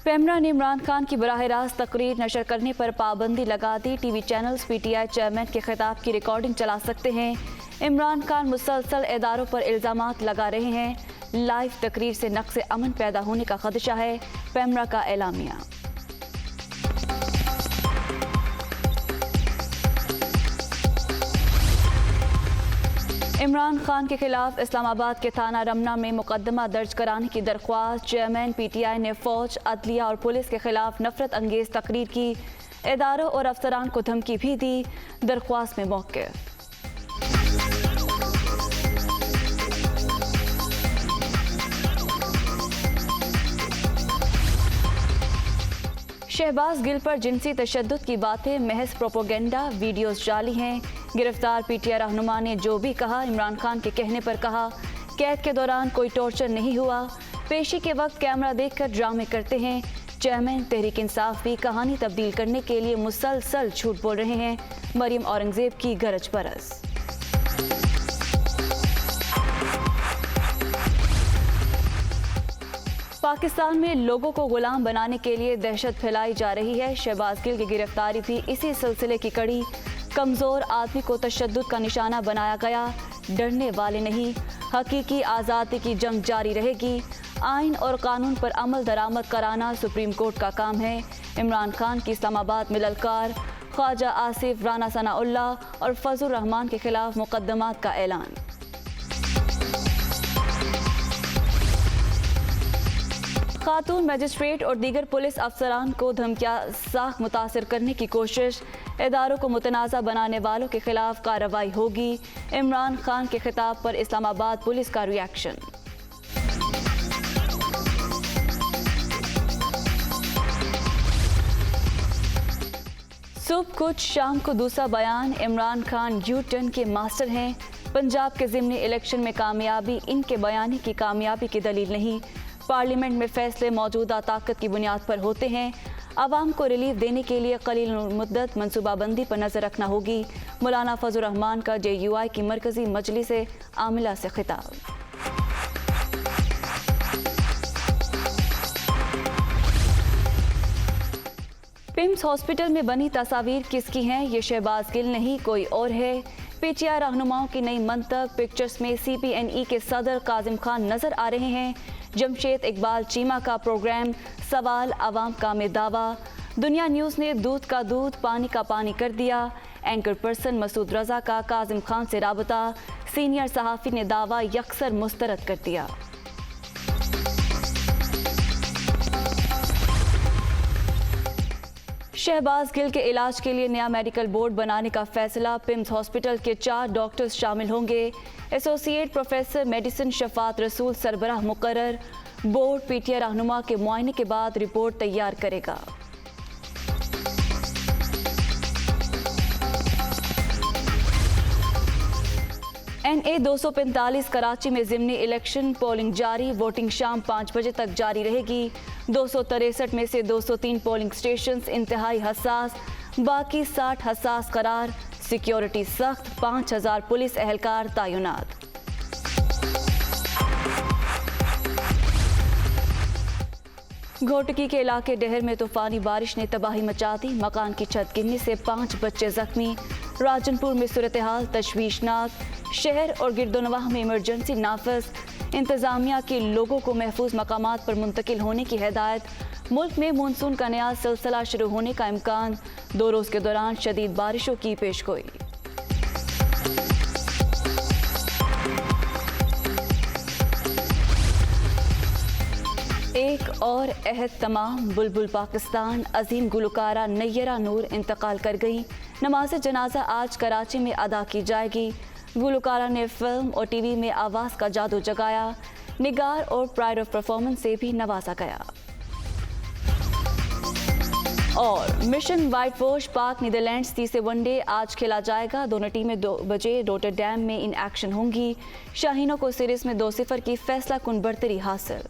पेमरा ने इमरान खान की बराह रास्त तकरीर नशर करने पर पाबंदी लगा दी। टीवी चैनल्स PTI चेयरमैन के खिताब की रिकॉर्डिंग चला सकते हैं। इमरान खान मुसलसल इदारों पर इल्ज़ामात लगा रहे हैं। लाइव तकरीर से नक्स अमन पैदा होने का खदशा है, पेमरा का एलामिया। इमरान खान के खिलाफ इस्लामाबाद के थाना रमना में मुकदमा दर्ज कराने की दरख्वास्त। चेयरमैन PTI ने फौज, अदलिया और पुलिस के खिलाफ नफरत अंगेज तकरीर की, इदारों और अफसरान को धमकी भी दी। दरख्वास्त में मौक़िफ़। शहबाज गिल पर जिनसी तशद्दुद की बातें महज प्रोपोगेंडा, वीडियोस जाली हैं। गिरफ्तार PTI रहनुमा ने जो भी कहा इमरान खान के कहने पर कहा। कैद के दौरान कोई टॉर्चर नहीं हुआ, पेशी के वक्त कैमरा देखकर ड्रामे करते हैं। चेयरमैन तहरीक इंसाफ भी कहानी तब्दील करने के लिए मुसलसल झूठ बोल रहे हैं। मरियम औरंगजेब की गरज परस। पाकिस्तान में लोगों को गुलाम बनाने के लिए दहशत फैलाई जा रही है। शहबाज गिल की गिरफ्तारी भी इसी सिलसिले की कड़ी। कमज़ोर आदमी को तशद्दुद का निशाना बनाया गया। डरने वाले नहीं, हकीकी आज़ादी की जंग जारी रहेगी। आइन और कानून पर अमल दरामद कराना सुप्रीम कोर्ट का काम है। इमरान खान की इस्लामाबाद में ललकार। ख्वाजा आसिफ, राना सनाउल्लाह और फजल रहमान के खिलाफ मुकदमात का ऐलान। खातून मजिस्ट्रेट और दीगर पुलिस अफसरान को धमकियां साख मुतासिर करने की कोशिश। इदारों को मुतनाज़ा बनाने वालों के खिलाफ कार्रवाई होगी। इमरान खान के खिताब पर इस्लामाबाद पुलिस का रिएक्शन। सुबह कुछ शाम को दूसरा बयान। इमरान खान U-टर्न के मास्टर हैं। पंजाब के ज़िमनी इलेक्शन में कामयाबी इनके बयानी की कामयाबी की दलील नहीं। पार्लियामेंट में फैसले मौजूदा ताकत की बुनियाद पर होते हैं। आवाम को रिलीफ देने के लिए कलील मुद्दत मनसूबाबंदी पर नजर रखना होगी। मौलाना फजल रहमान का JUI की मरकजी मजलिस आमिला से खिताब। पिम्स हॉस्पिटल में बनी तस्वीर किसकी हैं? ये शहबाज गिल नहीं, कोई और है। PTI रहनुमाओं की नई मंतक। पिक्चर्स में CPNE के सदर काजिम खान नजर आ रहे हैं। जमशेद इकबाल चीमा का प्रोग्राम। सवाल आवाम का में दावा। दुनिया न्यूज़ ने दूध का दूध, पानी का पानी कर दिया। एंकर पर्सन मसूद रजा का काजिम खान से राबता। सीनियर सहाफ़ी ने दावा यकसर मुस्तरद कर दिया। शहबाज गिल के इलाज के लिए नया मेडिकल बोर्ड बनाने का फैसला। पिम्स हॉस्पिटल के 4 डॉक्टर्स शामिल होंगे। एसोसिएट प्रोफेसर मेडिसिन शफात रसूल सरबराह मुकर्रर। बोर्ड PTI रहनुमा के मुआयने के बाद रिपोर्ट तैयार करेगा। NA 245 कराची में ज़िमनी इलेक्शन पोलिंग जारी। वोटिंग शाम 5 बजे तक जारी रहेगी। 263 में से 203 पोलिंग स्टेशंस इंतहाई हसास, बाकी 60 हसास करार। सिक्योरिटी सख्त, 5000 पुलिस एहलकार तैनात। घोटकी के इलाके डहर में तूफानी बारिश ने तबाही मचा दी। मकान की छत गिरने से 5 बच्चे जख्मी। राजनपुर में सूरत हाल तशवीशनाक। शहर और गिरदोनवाह में इमरजेंसी नाफिज। इंतजामिया के लोगों को महफूज मकामात पर मुंतकिल होने की हिदायत। मुल्क में मानसून का नया सिलसिला शुरू होने का इम्कान। 2 रोज़ के दौरान शदीद बारिशों की पेशगोई। एक और अहद तमाम। बुलबुल पाकिस्तान अजीम गुलकारा नैयरा नूर इंतकाल कर गई। नमाज जनाजा आज कराची में अदा की जाएगी। गुलकारा ने फिल्म और TV में आवाज़ का जादू जगाया। निगार और प्राइड ऑफ परफॉर्मेंस से भी नवाजा गया। और मिशन व्हाइट वॉश पाक नीदरलैंड्स तीसरे वनडे आज खेला जाएगा। दोनों टीमें 2 बजे रोटरडैम में इन एक्शन होंगी। शाहीनों को सीरीज में 2-0 की फैसला कुन बढ़तरी हासिल।